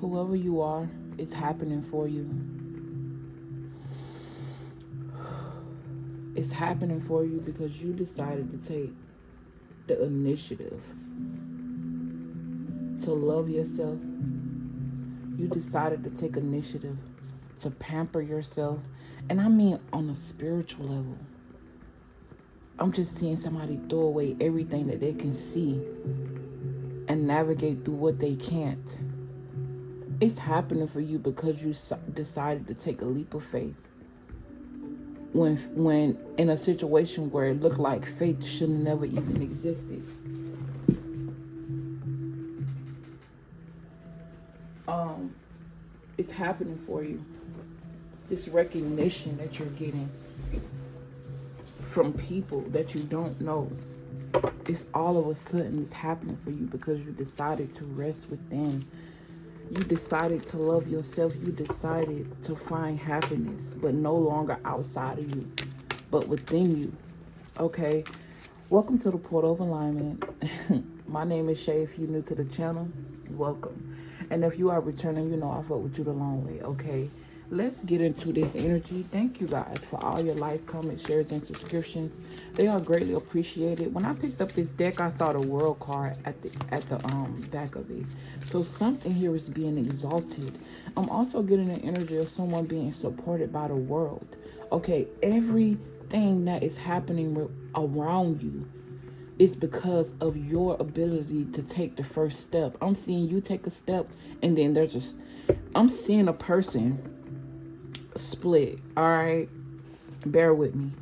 Whoever you are, it's happening for you. It's happening for you because you decided to take the initiative to love yourself. You decided to take initiative to pamper yourself. And I mean on a spiritual level. I'm just seeing somebody throw away everything that they can see and navigate through what they can't. It's happening for you because you decided to take a leap of faith. When in a situation where it looked like faith should have never even existed. It's happening for you. This recognition that you're getting from people that you don't know, it's all of a sudden it's happening for you because you decided to rest within. You decided to love yourself. You decided to find happiness, but no longer outside of you, but within you. Okay? Welcome to the Portal of Alignment. My name is Shay. If you're new to the channel, welcome. And if you are returning, you know I fought with you the long way. Okay? Let's get into this energy. Thank you guys for all your likes, comments, shares, and subscriptions. They are greatly appreciated. When I picked up this deck, I saw the world card at the back of it. So something here is being exalted. I'm also getting the energy of someone being supported by the world. Okay, everything that is happening around you is because of your ability to take the first step. I'm seeing you take a step, and then I'm seeing a person split. All right, bear with me.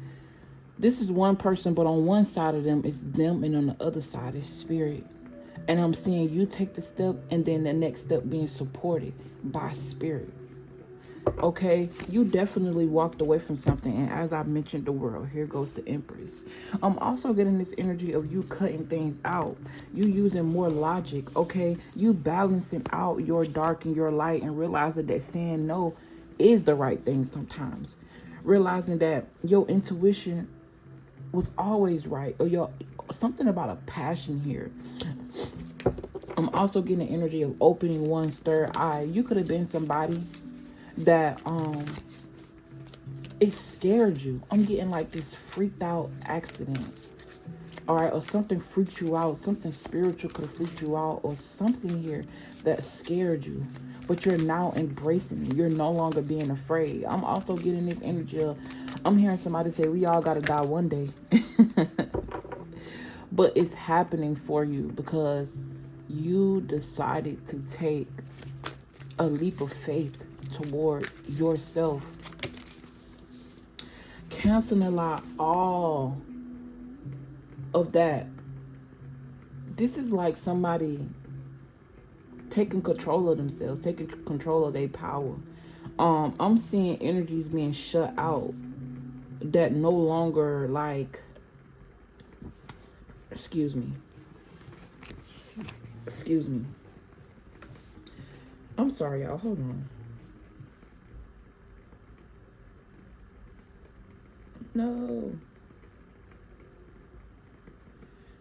This is one person, but on one side of them is them, and on the other side is spirit. And I'm seeing you take the step, and then the next step being supported by spirit. Okay, you definitely walked away from something, and as I mentioned, the world, here goes the Empress. I'm also getting this energy of you cutting things out, you using more logic. Okay, you balancing out your dark and your light, and realizing that saying no is the right thing sometimes. Realizing that your intuition was always right, or something about a passion here. I'm also getting the energy of opening one's third eye. You could have been somebody that it scared you. I'm getting like this freaked out accident. All right, or something freaked you out. Something spiritual could have freaked you out, or something here that scared you. But you're now embracing it. You're no longer being afraid. I'm also getting this energy of, I'm hearing somebody say, we all got to die one day. But it's happening for you because you decided to take a leap of faith toward yourself. Canceling out all of that. This is like somebody taking control of themselves, taking control of their power. I'm seeing energies being shut out that no longer like, excuse me. I'm sorry, y'all. Hold on. No.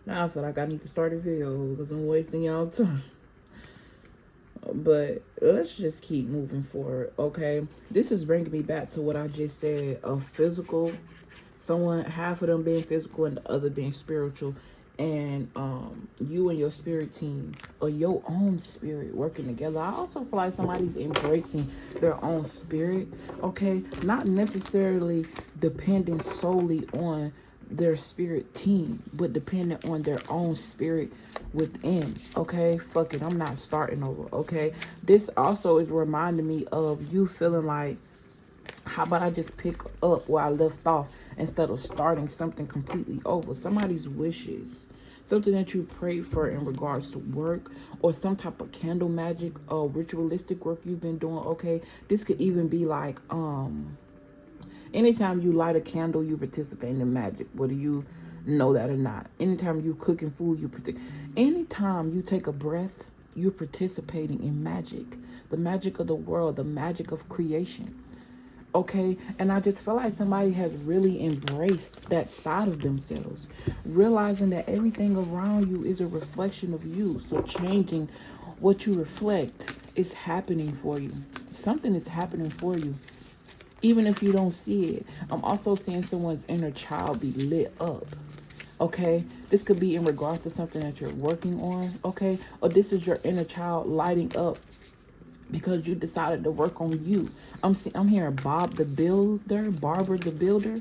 Now I feel like I need to start a video because I'm wasting y'all time. But let's just keep moving forward, okay? This is bringing me back to what I just said of physical. Someone, half of them being physical and the other being spiritual. And you and your spirit team, or your own spirit, working together. I also feel like somebody's embracing their own spirit, okay? Not necessarily depending solely on their spirit team, but dependent on their own spirit within. Okay, fuck it, I'm not starting over. Okay, this also is reminding me of you feeling like, how about I just pick up where I left off instead of starting something completely over? Somebody's wishes, something that you prayed for in regards to work, or some type of candle magic or ritualistic work you've been doing. Okay, this could even be like anytime you light a candle, you participate in magic, whether you know that or not. Anytime you cooking food, you participate. Anytime you take a breath, you're participating in magic. The magic of the world, the magic of creation. Okay, and I just feel like somebody has really embraced that side of themselves, realizing that everything around you is a reflection of you. So changing what you reflect is happening for you. Something is happening for you, even if you don't see it. I'm also seeing someone's inner child be lit up. Okay, this could be in regards to something that you're working on. Okay, or this is your inner child lighting up because you decided to work on you. I'm hearing Bob the Builder, Barbara the Builder.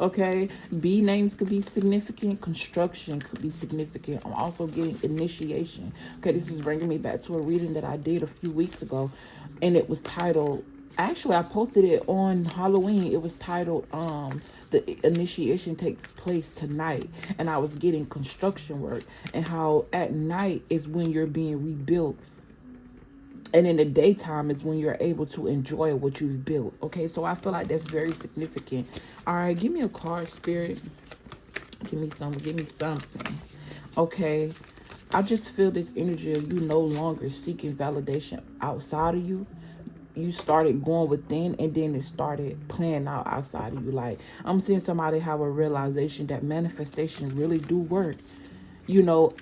Okay, B names could be significant. Construction could be significant. I'm also getting initiation. Okay, this is bringing me back to a reading that I did a few weeks ago, and it was titled, actually I posted it on Halloween. It was titled the initiation takes place tonight, and I was getting construction work, and how at night is when you're being rebuilt, and in the daytime is when you're able to enjoy what you've built. Okay, so I feel like that's very significant. All right, give me a card, Spirit. Give me something. Okay, I just feel this energy of you no longer seeking validation outside of you. You started going within, and then it started playing out outside of you. Like, I'm seeing somebody have a realization that manifestation really do work. You know,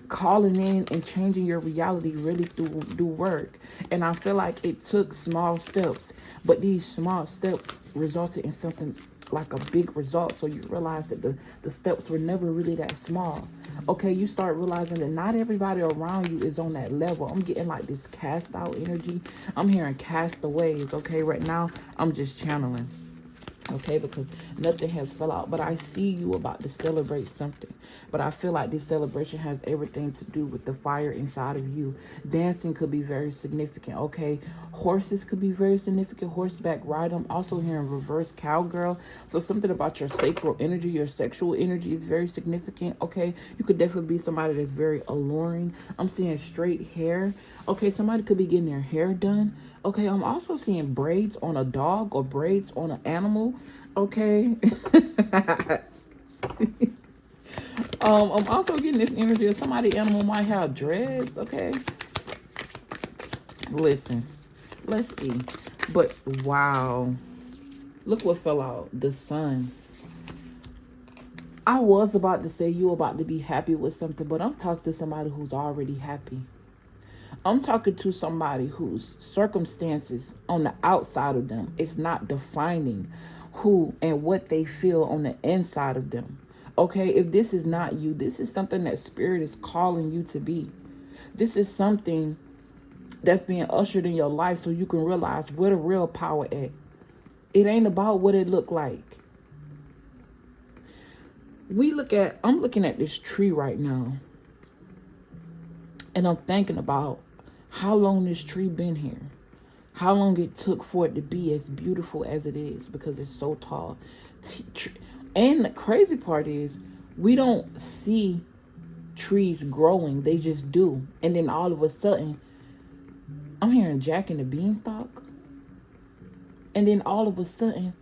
calling in and changing your reality really do work. And I feel like it took small steps, but these small steps resulted in something like a big result. So you realize that the steps were never really that small. Okay, you start realizing that not everybody around you is on that level. I'm getting like this cast out energy. I'm hearing castaways. Okay, right now I'm just channeling. Okay, because nothing has fell out, but I see you about to celebrate something. But I feel like this celebration has everything to do with the fire inside of you. Dancing could be very significant. Okay, horses could be very significant. Horseback ride. I'm also hearing reverse cowgirl. So something about your sacral energy, your sexual energy is very significant. Okay, you could definitely be somebody that's very alluring. I'm seeing straight hair. Okay, somebody could be getting their hair done. Okay, I'm also seeing braids on a dog or braids on an animal. Okay. I'm also getting this energy of somebody animal might have dreads. Okay. Listen, let's see. But wow. Look what fell out. The sun. I was about to say you about to be happy with something, but I'm talking to somebody who's already happy. I'm talking to somebody whose circumstances on the outside of them is not defining who and what they feel on the inside of them. Okay, if this is not you, this is something that Spirit is calling you to be. This is something that's being ushered in your life so you can realize where the real power at. It ain't about what it look like. I'm looking at this tree right now, and I'm thinking about how long this tree been here, how long it took for it to be as beautiful as it is, because it's so tall. And the crazy part is we don't see trees growing, they just do. And then all of a sudden I'm hearing Jack and the Beanstalk, and then all of a sudden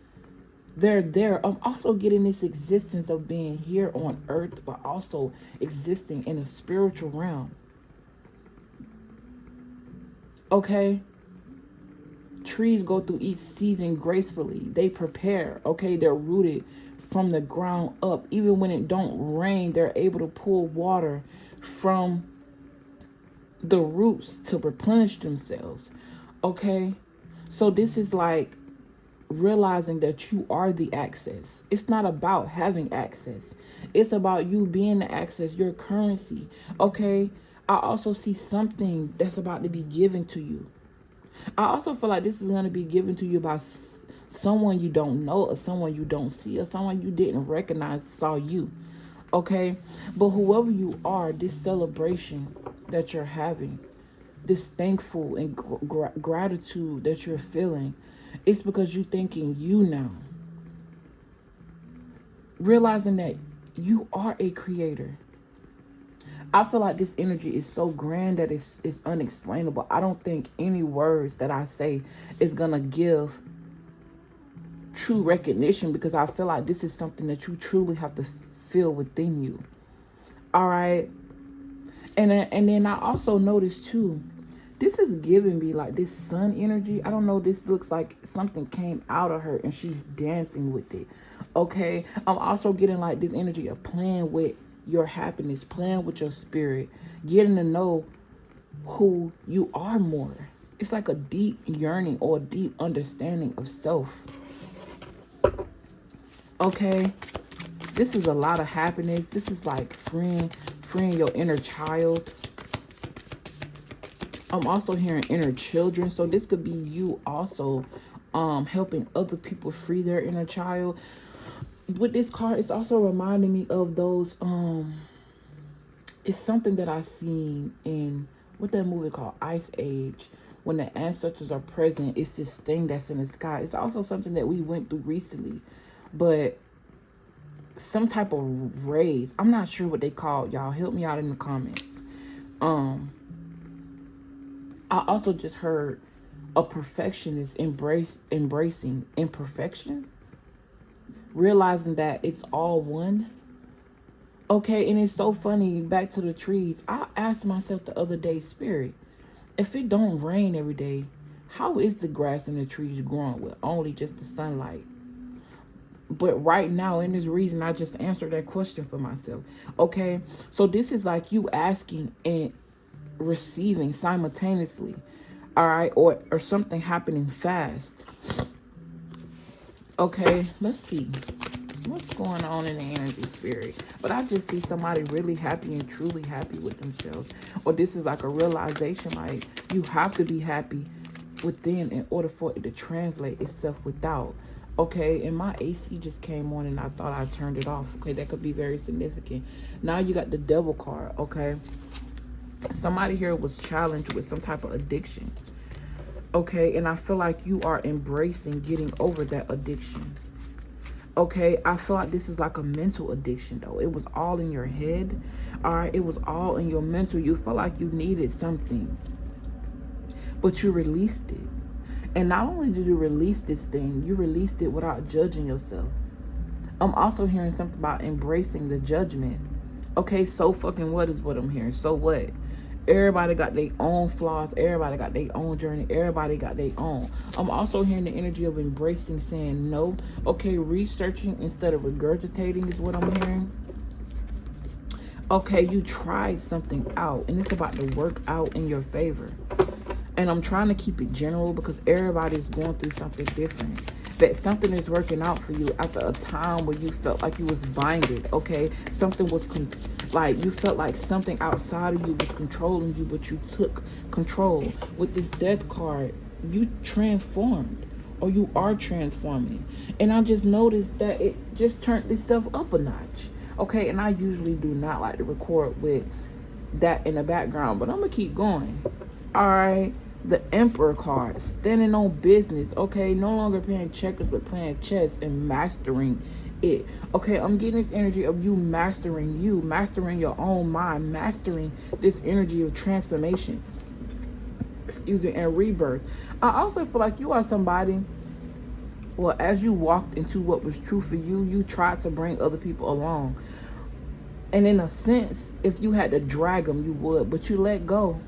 they're there. I'm also getting this existence of being here on earth, but also existing in a spiritual realm. Okay, trees go through each season gracefully. They prepare. Okay, they're rooted from the ground up. Even when it don't rain, they're able to pull water from the roots to replenish themselves. Okay, so this is like realizing that you are the access. It's not about having access. It's about you being the access, your currency. Okay, I also see something that's about to be given to you. I also feel like this is going to be given to you by someone you don't know, or someone you don't see, or someone you didn't recognize saw you. Okay, but whoever you are, this celebration that you're having, this thankful and gratitude that you're feeling, it's because you're thinking you now. Realizing that you are a creator. I feel like this energy is so grand that it's unexplainable. I don't think any words that I say is going to give true recognition, because I feel like this is something that you truly have to feel within you. All right. And then I also noticed too, this is giving me like this sun energy. I don't know. This looks like something came out of her and she's dancing with it. Okay. I'm also getting like this energy of playing with your happiness, playing with your spirit, getting to know who you are more. It's like a deep yearning or a deep understanding of self. Okay, this is a lot of happiness. This is like freeing your inner child. I'm also hearing inner children. So this could be you also helping other people free their inner child. With this card, it's also reminding me of those it's something that I seen in what that movie called, Ice Age. When the ancestors are present, it's this thing that's in the sky. It's also something that we went through recently, but some type of rays. I'm not sure what they call. Y'all help me out in the comments. I also just heard a perfectionist embracing imperfection, realizing that it's all one. Okay, and it's so funny, back to the trees. I asked myself the other day, Spirit, if it don't rain every day, how is the grass and the trees growing with only just the sunlight? But right now in this reading, I just answered that question for myself. Okay, so this is like you asking and receiving simultaneously. All right, or something happening fast. Okay, let's see what's going on in the energy, Spirit. But I just see somebody really happy and truly happy with themselves. Or this is like a realization, like you have to be happy within in order for it to translate itself without. Okay, and my AC just came on and I thought I turned it off. Okay, that could be very significant. Now you got the Devil card. Okay, somebody here was challenged with some type of addiction. Okay, and I feel like you are embracing getting over that addiction. Okay, I feel like this is like a mental addiction though. It was all in your head. All right, it was all in your mental. You felt like you needed something, but you released it. And not only did you release this thing, you released it without judging yourself. I'm also hearing something about embracing the judgment. Okay, so fucking what is what I'm hearing? So what? Everybody got their own flaws. Everybody got their own journey. Everybody got their own. I'm also hearing the energy of embracing, saying no. Okay, researching instead of regurgitating is what I'm hearing. Okay, you tried something out and it's about to work out in your favor. And I'm trying to keep it general because everybody's going through something different. That something is working out for you after a time where you felt like you was binded. Okay, something was like you felt like something outside of you was controlling you, but you took control. With this Death card, you transformed, or you are transforming. And I just noticed that it just turned itself up a notch. Okay, and I usually do not like to record with that in the background, but I'm gonna keep going. All right. The Emperor card, standing on business. Okay, no longer playing checkers but playing chess and mastering it. Okay, I'm getting this energy of you, mastering your own mind, mastering this energy of transformation, excuse me, and rebirth. I also feel like you are somebody, well, as you walked into what was true for you, you tried to bring other people along, and in a sense, if you had to drag them, you would, but you let go.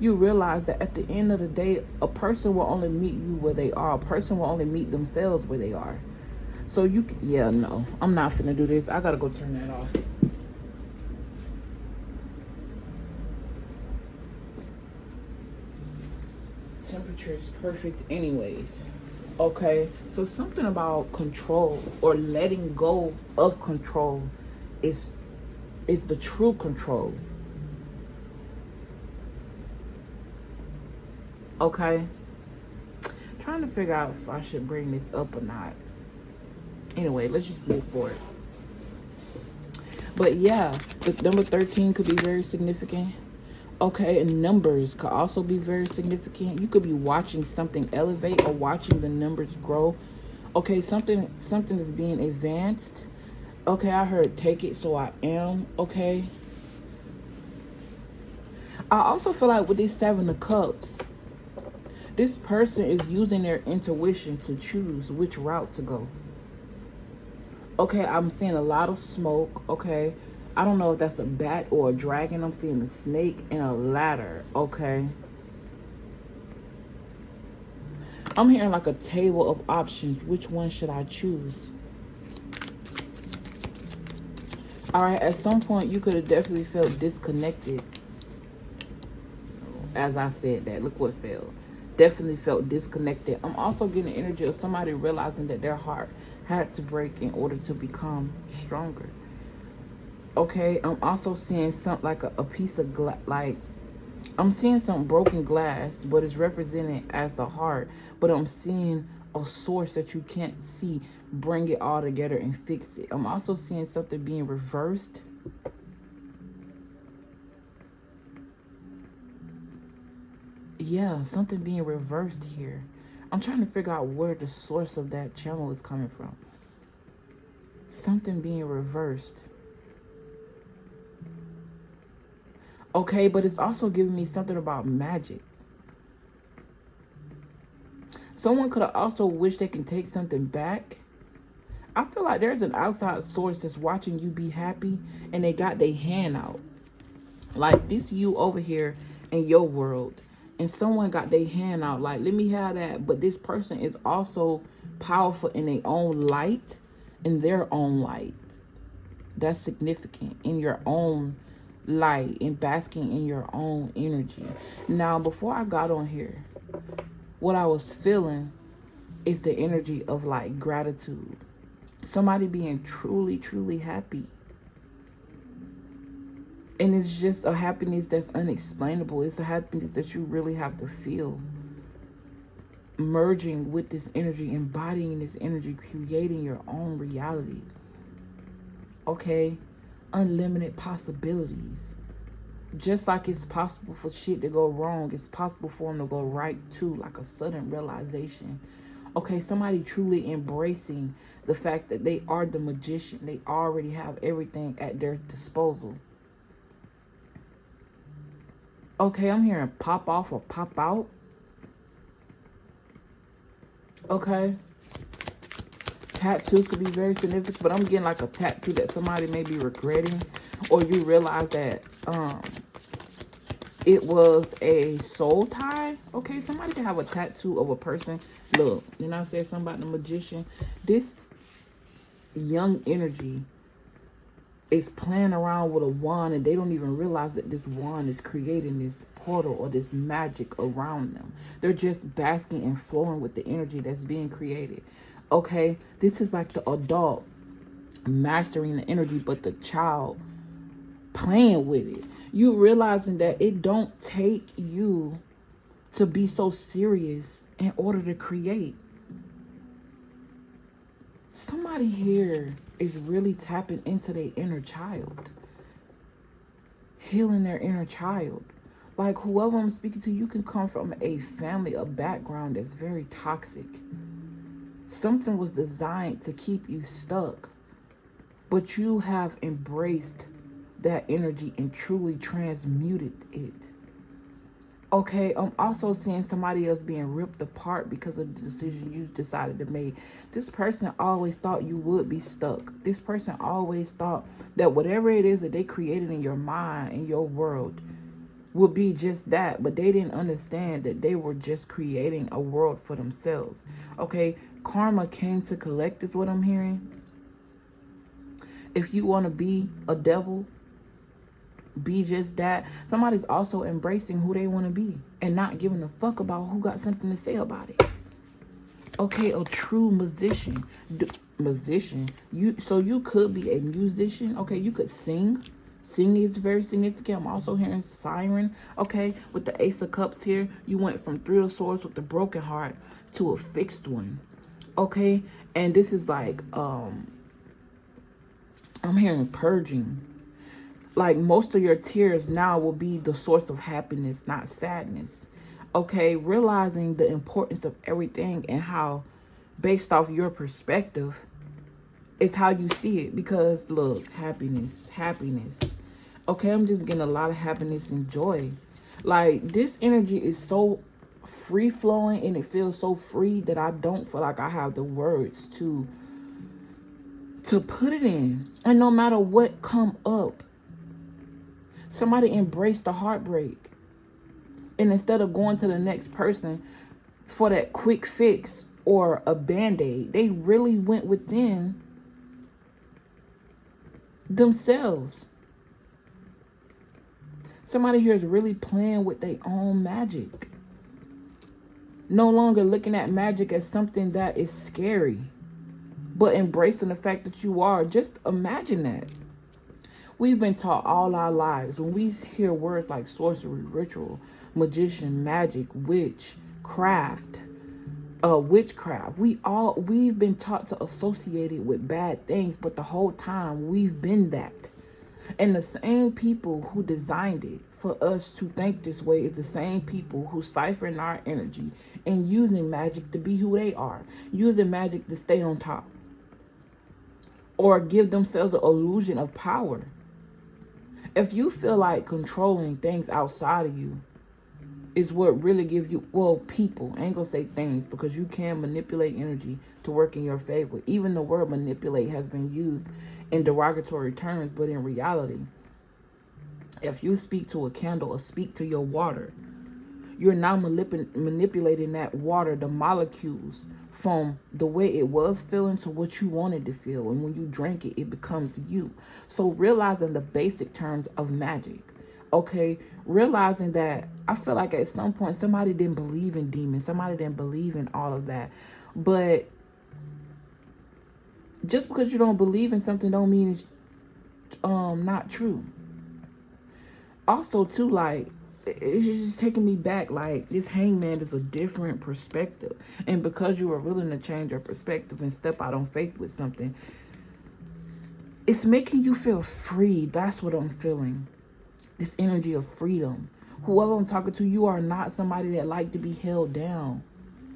You realize that at the end of the day, a person will only meet you where they are. A person will only meet themselves where they are. So you, yeah, no, I'm not finna do this. I gotta go turn that off. Temperature is perfect anyways. Okay, so something about control or letting go of control is the true control. Okay, trying to figure out if I should bring this up or not. Anyway, let's just move forward. But yeah, the number 13 could be very significant. Okay, and numbers could also be very significant. You could be watching something elevate or watching the numbers grow. Okay, something is being advanced. Okay, I heard take it, so I am. Okay, I also feel like with this 7 of Cups, this person is using their intuition to choose which route to go. Okay, I'm seeing a lot of smoke. Okay, I don't know if that's a bat or a dragon. I'm seeing a snake and a ladder. Okay, I'm hearing like a table of options. Which one should I choose? All right, at some point you could have definitely felt disconnected. As I said that, look what fell. Definitely felt disconnected. I'm also getting the energy of somebody realizing that their heart had to break in order to become stronger. Okay, I'm also seeing something like a piece of glass, like I'm seeing some broken glass, but it's represented as the heart. But I'm seeing a source that you can't see bring it all together and fix it. I'm also seeing something being reversed. Yeah, something being reversed here. I'm trying to figure out where the source of that channel is coming from. Something being reversed. Okay, but it's also giving me something about magic. Someone could have also wished they can take something back. I feel like there's an outside source that's watching you be happy and they got their hand out. Like this you over here in your world and someone got their hand out like, let me have that. But this person is also powerful in their own light, in their own light. That's significant, in your own light and basking in your own energy. Now, before I got on here, what I was feeling is the energy of like gratitude. Somebody being truly, truly happy. And it's just a happiness that's unexplainable. It's a happiness that you really have to feel. Merging with this energy, embodying this energy, creating your own reality. Okay? Unlimited possibilities. Just like it's possible for shit to go wrong, it's possible for them to go right too, like a sudden realization. Okay, somebody truly embracing the fact that they are the magician. They already have everything at their disposal. Okay, I'm hearing pop off or pop out. Okay. Tattoos could be very significant, but I'm getting like a tattoo that somebody may be regretting, or you realize that it was a soul tie. Okay, somebody can have a tattoo of a person. Look, you know I said something about the magician. This young energy is playing around with a wand and they don't even realize that this wand is creating this portal or this magic around them. They're just basking and flowing with the energy that's being created. Okay, this is like the adult mastering the energy, but the child playing with it. You realizing that it don't take you to be so serious in order to create. Somebody here is really tapping into their inner child, healing their inner child. Like whoever I'm speaking to, you can come from a family, a background that's very toxic. Something was designed to keep you stuck, but you have embraced that energy and truly transmuted it. Okay, I'm also seeing somebody else being ripped apart because of the decision you decided to make. This person always thought you would be stuck. This person always thought that whatever it is that they created in your mind, in your world, would be just that. But they didn't understand that they were just creating a world for themselves. Okay, karma came to collect is what I'm hearing. If you want to be a devil, be just that. Somebody's also embracing who they want to be and not giving a fuck about who got something to say about it. Okay, a true musician. You could be a musician. Okay, you could sing. Singing is very significant. I'm also hearing siren. Okay, with the Ace of Cups here, you went from Three of Swords with the broken heart to a fixed one. Okay, and this is like I'm hearing purging. Like most of your tears now will be the source of happiness, not sadness. Okay, realizing the importance of everything and how, based off your perspective, is how you see it. Because look, happiness. Okay, I'm just getting a lot of happiness and joy. Like this energy is so free flowing and it feels so free that I don't feel like I have the words to put it in. And no matter what come up, somebody embraced the heartbreak. And instead of going to the next person for that quick fix or a band-aid, they really went within themselves. Somebody here is really playing with their own magic. No longer looking at magic as something that is scary, but embracing the fact that you are. Just imagine that. We've been taught all our lives, when we hear words like sorcery, ritual, magician, magic, witch, craft, witchcraft, we've been taught to associate it with bad things, but the whole time we've been that. And the same people who designed it for us to think this way is the same people who siphon our energy and using magic to be who they are, using magic to stay on top or give themselves an illusion of power. If you feel like controlling things outside of you is what really gives you, well, people, I ain't gonna say things, because you can manipulate energy to work in your favor. Even the word manipulate has been used in derogatory terms, but in reality, if you speak to a candle or speak to your water, you're now manipulating that water, the molecules, from the way it was feeling to what you wanted to feel. And when you drink it, it becomes you. So realizing the basic terms of magic, okay? Realizing that I feel like at some point somebody didn't believe in demons. Somebody didn't believe in all of that. But just because you don't believe in something don't mean it's not true. Also, too, like, it's just taking me back, like, this hangman is a different perspective. And because you are willing to change your perspective and step out on faith with something, it's making you feel free. That's what I'm feeling. This energy of freedom. Whoever I'm talking to, you are not somebody that like to be held down.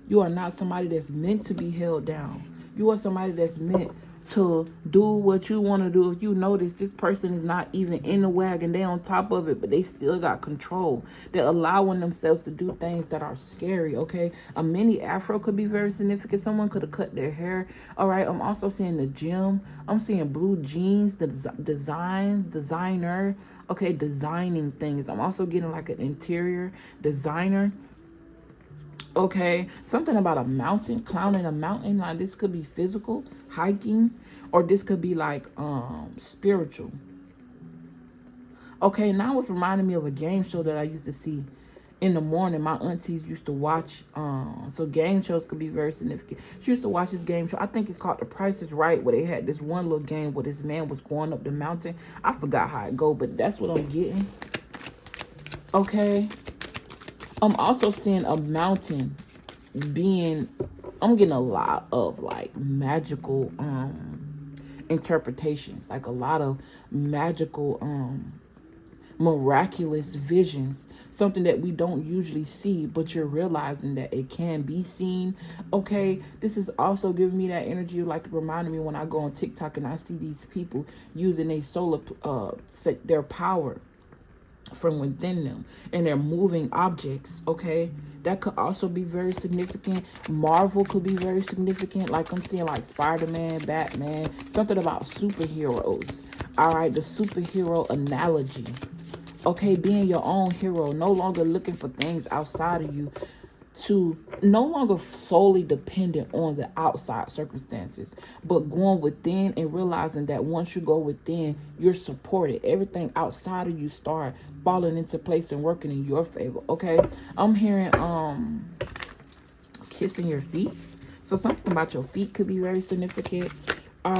You are not somebody that's meant to be held down. You are somebody that's meant to do what you want to do. If you notice, this person is not even in the wagon, they on top of it, but they still got control. They're allowing themselves to do things that are scary. Okay, a mini afro could be very significant. Someone could have cut their hair. All right, I'm also seeing the gym. I'm seeing blue jeans, the designer. Okay, designing things. I'm also getting like an interior designer. Okay, something about a mountain, climbing a mountain. Like, this could be physical, hiking, or this could be like spiritual. Okay, now it's reminding me of a game show that I used to see in the morning. My aunties used to watch. So game shows could be very significant. She used to watch this game show. I think it's called The Price is Right, where they had this one little game where this man was going up the mountain. I forgot how it go, but that's what I'm getting. Okay. I'm also seeing a mountain being, I'm getting a lot of like magical interpretations, like a lot of magical miraculous visions, something that we don't usually see, but you're realizing that it can be seen. Okay, this is also giving me that energy, like reminding me when I go on TikTok and I see these people using their solar their power from within them, and they're moving objects. Okay, that could also be very significant. Marvel could be very significant, like I'm seeing like Spider-Man, Batman, something about superheroes. All right, the superhero analogy. Okay, being your own hero, no longer looking for things outside of you, to no longer solely dependent on the outside circumstances, but going within and realizing that once you go within, you're supported. Everything outside of you start falling into place and working in your favor. Okay, I'm hearing kissing your feet, so something about your feet could be very significant. All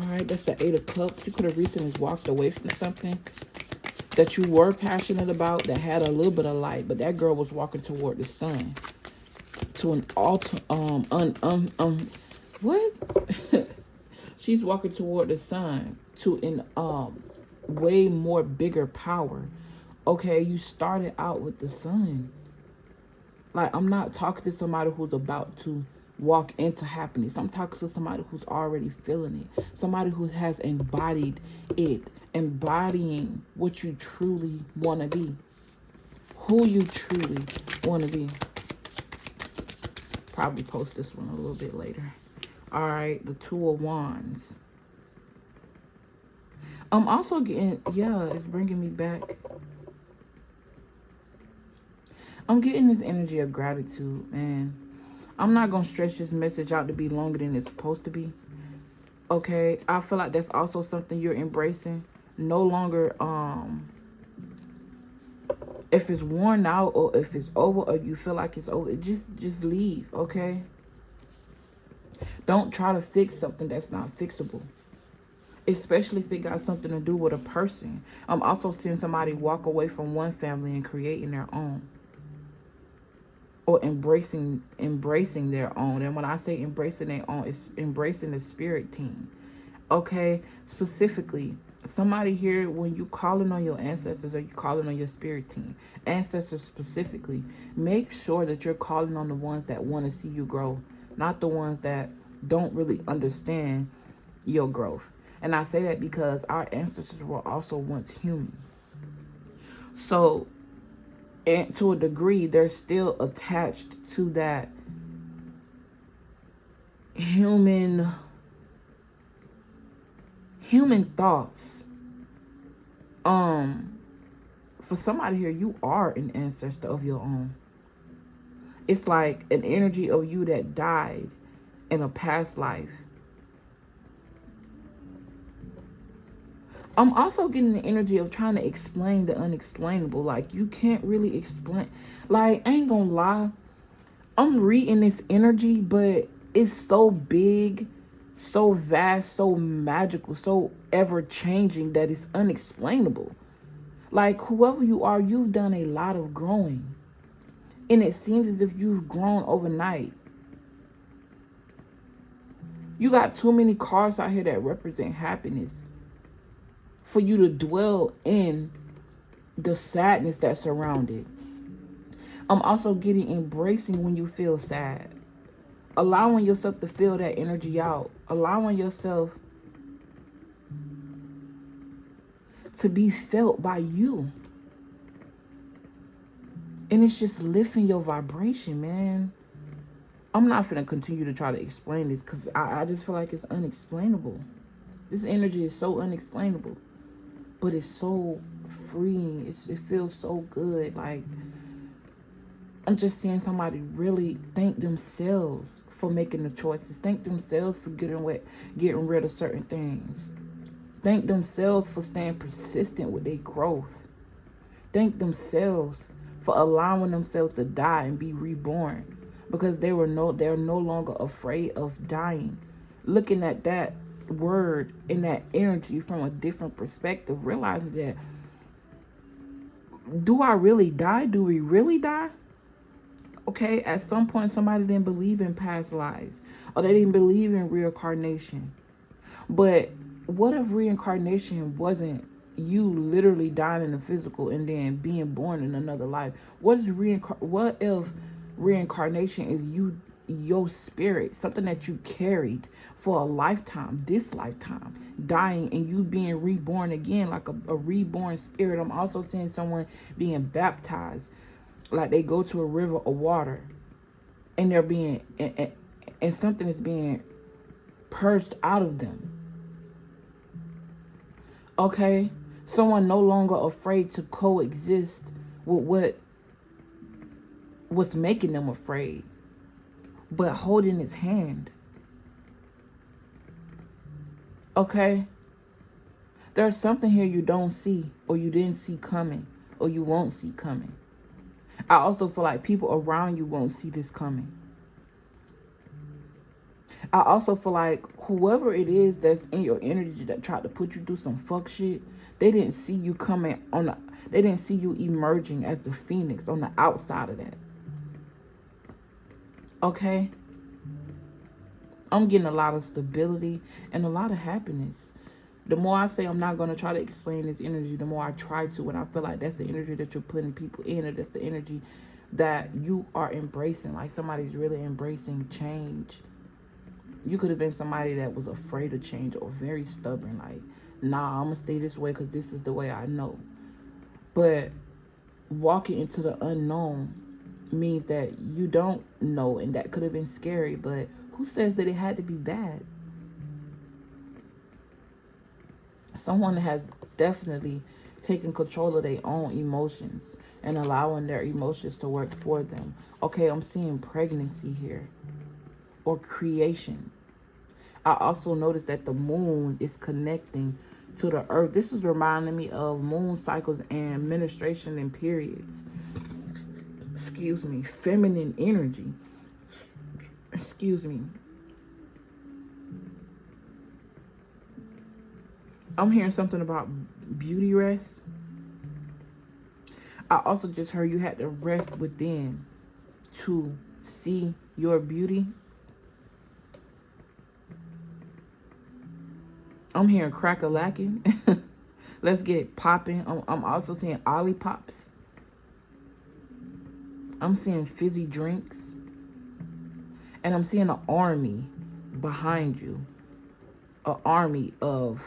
right, that's the 8 of Cups. You could have recently walked away from something that you were passionate about, that had a little bit of light, but that girl was walking toward the sun, to an altar, what? She's walking toward the sun to an way more bigger power. Okay, you started out with the sun. Like, I'm not talking to somebody who's about to walk into happiness. I'm talking to somebody who's already feeling it, somebody who has embodied it, embodying what you truly want to be, who you truly want to be. Probably post this one a little bit later. All right, the 2 of Wands. I'm also getting, yeah, it's bringing me back. I'm getting this energy of gratitude, man. I'm not going to stretch this message out to be longer than it's supposed to be. Okay, I feel like that's also something you're embracing. No longer, if it's worn out or if it's over or you feel like it's over, just leave, okay? Don't try to fix something that's not fixable. Especially if it got something to do with a person. I'm also seeing somebody walk away from one family and creating their own. Or embracing their own. And when I say embracing their own, it's embracing the spirit team. Okay, specifically, somebody here, when you calling on your ancestors or you calling on your spirit team, ancestors specifically, make sure that you're calling on the ones that want to see you grow, not the ones that don't really understand your growth. And I say that because our ancestors were also once human. So, and to a degree, they're still attached to that human thoughts. For somebody here, you are an ancestor of your own. It's like an energy of you that died in a past life. I'm also getting the energy of trying to explain the unexplainable. Like, you can't really explain. Like, I ain't gonna lie, I'm reading this energy, but it's so big, so vast, so magical, so ever-changing that it's unexplainable. Like, whoever you are, you've done a lot of growing. And it seems as if you've grown overnight. You got too many cards out here that represent happiness for you to dwell in the sadness that surrounds it. I'm also getting embracing when you feel sad. Allowing yourself to feel that energy out. Allowing yourself to be felt by you. And it's just lifting your vibration, man. I'm not going to continue to try to explain this because I just feel like it's unexplainable. This energy is so unexplainable. But it's so freeing. It feels so good. Like, I'm just seeing somebody really thank themselves for making the choices. Thank themselves for getting rid of certain things. Thank themselves for staying persistent with their growth. Thank themselves for allowing themselves to die and be reborn. Because they're no longer afraid of dying. Looking at that word and that energy from a different perspective, realizing that, do I really die? Do we really die? Okay, at some point somebody didn't believe in past lives, or they didn't believe in reincarnation. But what if reincarnation wasn't you literally dying in the physical and then being born in another life? What if reincarnation is your spirit, something that you carried for a lifetime, this lifetime, dying and you being reborn again, like a reborn spirit? I'm also seeing someone being baptized, like they go to a river of water and they're being and something is being purged out of them. Okay, someone no longer afraid to coexist with what's making them afraid, but holding its hand. Okay, there's something here you don't see, or you didn't see coming, or you won't see coming. I also feel like people around you won't see this coming. I also feel like whoever it is that's in your energy that tried to put you through some fuck shit, they didn't see you coming they didn't see you emerging as the phoenix on the outside of that. Okay? I'm getting a lot of stability and a lot of happiness. The more I say I'm not going to try to explain this energy, the more I try to. And I feel like that's the energy that you're putting people in, or that's the energy that you are embracing. Like, somebody's really embracing change. You could have been somebody that was afraid of change or very stubborn. Like, nah, I'm going to stay this way because this is the way I know. But walking into the unknown means that you don't know, and that could have been scary. But who says that it had to be bad? Someone has definitely taken control of their own emotions and allowing their emotions to work for them. Okay, I'm seeing pregnancy here, or creation. I also noticed that the moon is connecting to the earth. This is reminding me of moon cycles and menstruation and periods. Excuse me. Feminine energy. Excuse me. I'm hearing something about beauty rest. I also just heard you had to rest within to see your beauty. I'm hearing crack-a-lacking. Let's get it popping. I'm also seeing ollipops. I'm seeing fizzy drinks. And I'm seeing an army behind you. An army of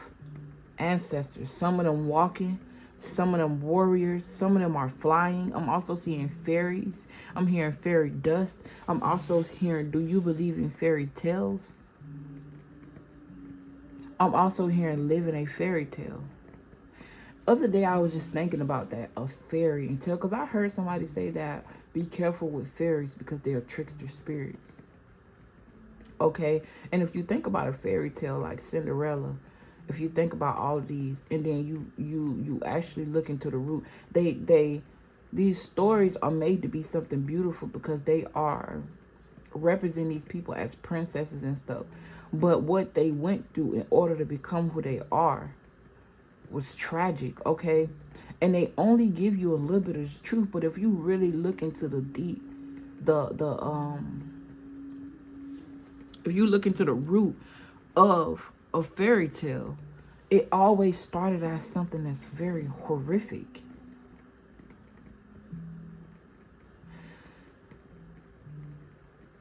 ancestors. Some of them walking. Some of them warriors. Some of them are flying. I'm also seeing fairies. I'm hearing fairy dust. I'm also hearing, do you believe in fairy tales? I'm also hearing living a fairy tale. Other day I was just thinking about that, a fairy tale, because I heard somebody say that be careful with fairies because they are trickster spirits. Okay, and if you think about a fairy tale like Cinderella, if you think about all of these, and then you actually look into the root, these stories are made to be something beautiful because they are representing these people as princesses and stuff. But what they went through in order to become who they are was tragic, okay? And they only give you a little bit of truth, but if you really look into the deep, if you look into the root of a fairy tale, it always started as something that's very horrific.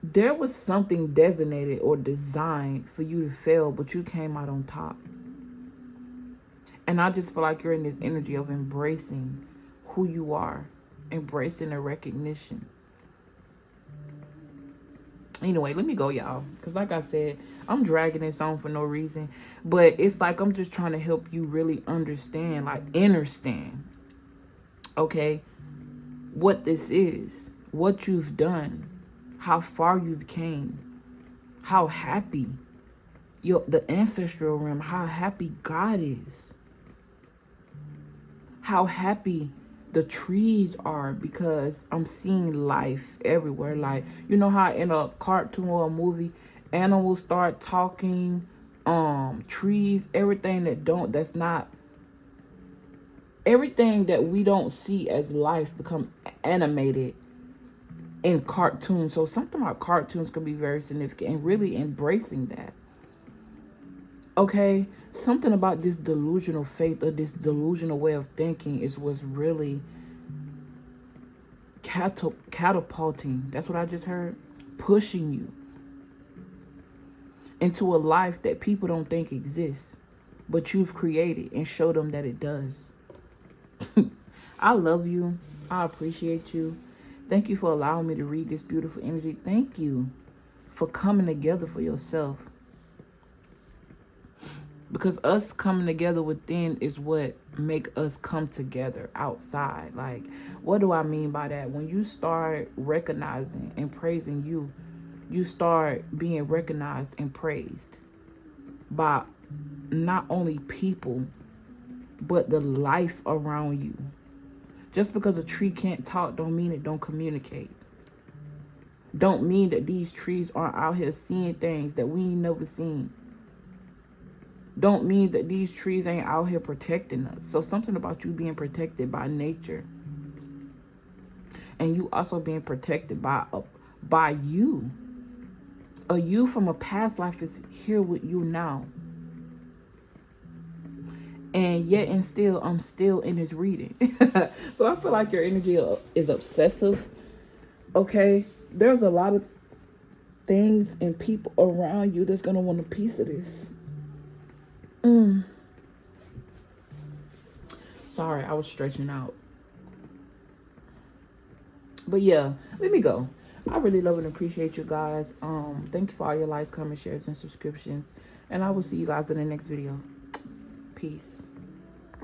There was something designated or designed for you to fail, but you came out on top. And I just feel like you're in this energy of embracing who you are, embracing the recognition. Anyway, let me go, y'all, because like I said, I'm dragging this on for no reason, but it's like I'm just trying to help you really understand, like understand, okay, what this is, what you've done, how far you've came, how happy the ancestral realm, how happy God is, how happy the trees are, because I'm seeing life everywhere. Like, you know how in a cartoon or a movie, animals start talking, trees, everything everything that we don't see as life become animated in cartoons. So something about cartoons could be very significant, and really embracing that. Okay, something about this delusional faith or this delusional way of thinking is what's really catapulting. That's what I just heard. Pushing you into a life that people don't think exists, but you've created and show them that it does. I love you. I appreciate you. Thank you for allowing me to read this beautiful energy. Thank you for coming together for yourself. Because us coming together within is what make us come together outside. Like, what do I mean by that? When you start recognizing and praising you, you start being recognized and praised by not only people, but the life around you. Just because a tree can't talk don't mean it don't communicate. Don't mean that these trees aren't out here seeing things that we ain't never seen. Don't mean that these trees ain't out here protecting us. So something about you being protected by nature, and you also being protected by you. A you from a past life is here with you now. And yet and still, I'm still in this reading. So I feel like your energy is obsessive. Okay? There's a lot of things and people around you that's going to want a piece of this. Sorry, I was stretching out. But yeah, let me go. I really love and appreciate you guys. Thank you for all your likes, comments, shares, and subscriptions. And I will see you guys in the next video. Peace.